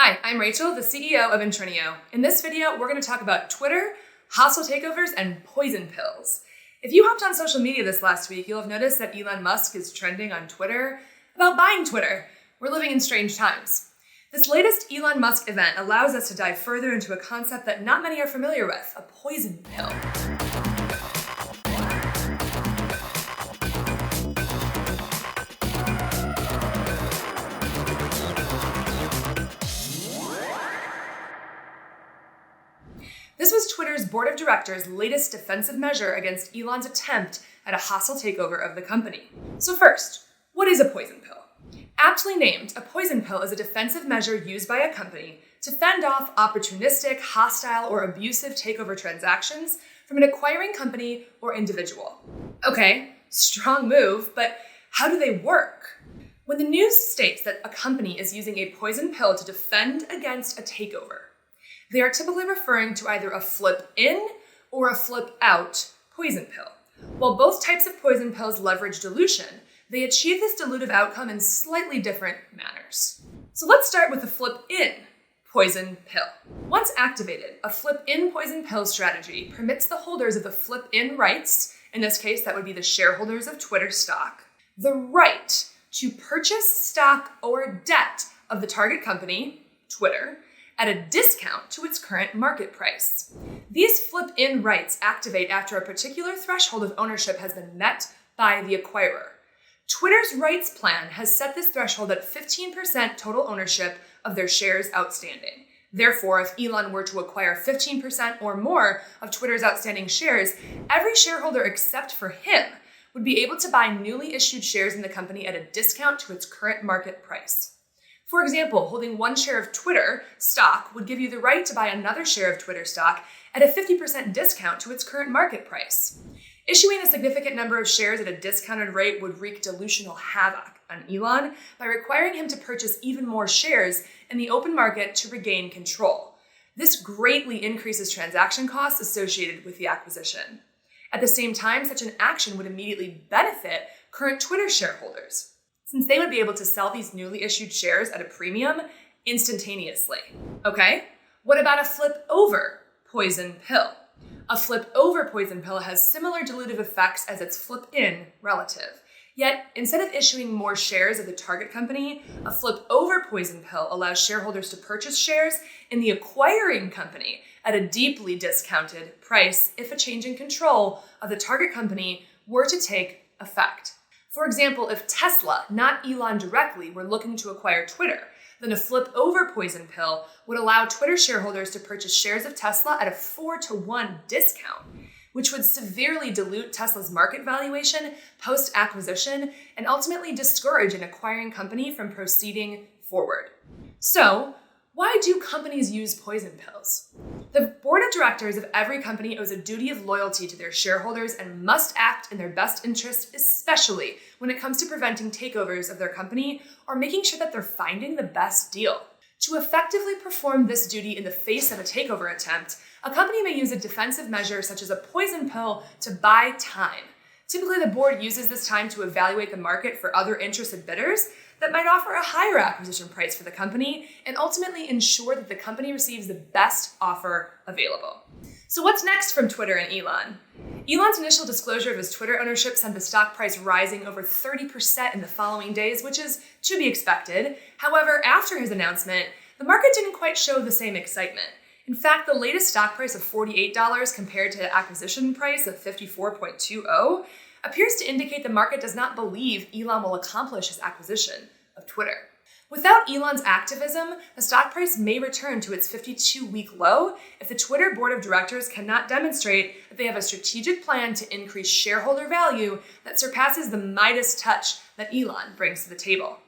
Hi, I'm Rachel, the CEO of Intrinio. In this video, we're going to talk about Twitter, hostile takeovers, and poison pills. If you hopped on social media this last week, you'll have noticed that Elon Musk is trending on Twitter about buying Twitter. We're living in strange times. This latest Elon Musk event allows us to dive further into a concept that not many are familiar with, a poison pill. This was Twitter's board of directors' latest defensive measure against Elon's attempt at a hostile takeover of the company. So first, what is a poison pill? Aptly named, a poison pill is a defensive measure used by a company to fend off opportunistic, hostile, or abusive takeover transactions from an acquiring company or individual. Okay, strong move, but how do they work? When the news states that a company is using a poison pill to defend against a takeover, they are typically referring to either a flip-in or a flip-out poison pill. While both types of poison pills leverage dilution, they achieve this dilutive outcome in slightly different manners. So let's start with the flip-in poison pill. Once activated, a flip-in poison pill strategy permits the holders of the flip-in rights, in this case that would be the shareholders of Twitter stock, the right to purchase stock or debt of the target company, Twitter, at a discount to its current market price. These flip-in rights activate after a particular threshold of ownership has been met by the acquirer. Twitter's rights plan has set this threshold at 15% total ownership of their shares outstanding. Therefore, if Elon were to acquire 15% or more of Twitter's outstanding shares, every shareholder except for him would be able to buy newly issued shares in the company at a discount to its current market price. For example, holding one share of Twitter stock would give you the right to buy another share of Twitter stock at a 50% discount to its current market price. Issuing a significant number of shares at a discounted rate would wreak delusional havoc on Elon by requiring him to purchase even more shares in the open market to regain control. This greatly increases transaction costs associated with the acquisition. At the same time, such an action would immediately benefit current Twitter shareholders, since they would be able to sell these newly issued shares at a premium instantaneously. Okay, what about a flip-over poison pill? A flip-over poison pill has similar dilutive effects as its flip-in relative. Yet, instead of issuing more shares of the target company, a flip-over poison pill allows shareholders to purchase shares in the acquiring company at a deeply discounted price if a change in control of the target company were to take effect. For example, if Tesla, not Elon directly, were looking to acquire Twitter, then a flip-over poison pill would allow Twitter shareholders to purchase shares of Tesla at a 4-to-1 discount, which would severely dilute Tesla's market valuation post-acquisition and ultimately discourage an acquiring company from proceeding forward. So, why do companies use poison pills? The board of directors of every company owes a duty of loyalty to their shareholders and must act in their best interest, especially when it comes to preventing takeovers of their company or making sure that they're finding the best deal. To effectively perform this duty in the face of a takeover attempt, a company may use a defensive measure such as a poison pill to buy time. Typically, the board uses this time to evaluate the market for other interested bidders that might offer a higher acquisition price for the company and ultimately ensure that the company receives the best offer available. So what's next from Twitter and Elon? Elon's initial disclosure of his Twitter ownership sent the stock price rising over 30% in the following days, which is to be expected. However, after his announcement, the market didn't quite show the same excitement. In fact, the latest stock price of $48 compared to the acquisition price of $54.20 appears to indicate the market does not believe Elon will accomplish his acquisition of Twitter. Without Elon's activism, the stock price may return to its 52-week low if the Twitter board of directors cannot demonstrate that they have a strategic plan to increase shareholder value that surpasses the Midas touch that Elon brings to the table.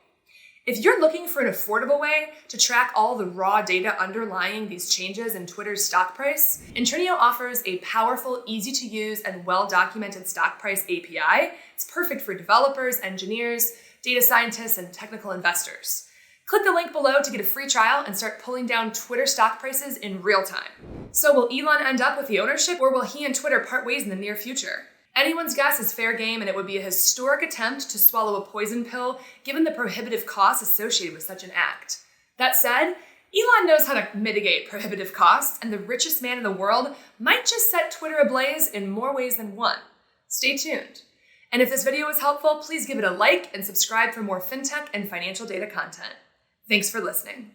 If you're looking for an affordable way to track all the raw data underlying these changes in Twitter's stock price, Intrinio offers a powerful, easy-to-use, and well-documented stock price API. It's perfect for developers, engineers, data scientists, and technical investors. Click the link below to get a free trial and start pulling down Twitter stock prices in real time. So will Elon end up with the ownership, or will he and Twitter part ways in the near future? Anyone's guess is fair game, and it would be a historic attempt to swallow a poison pill given the prohibitive costs associated with such an act. That said, Elon knows how to mitigate prohibitive costs, and the richest man in the world might just set Twitter ablaze in more ways than one. Stay tuned. And if this video was helpful, please give it a like and subscribe for more fintech and financial data content. Thanks for listening.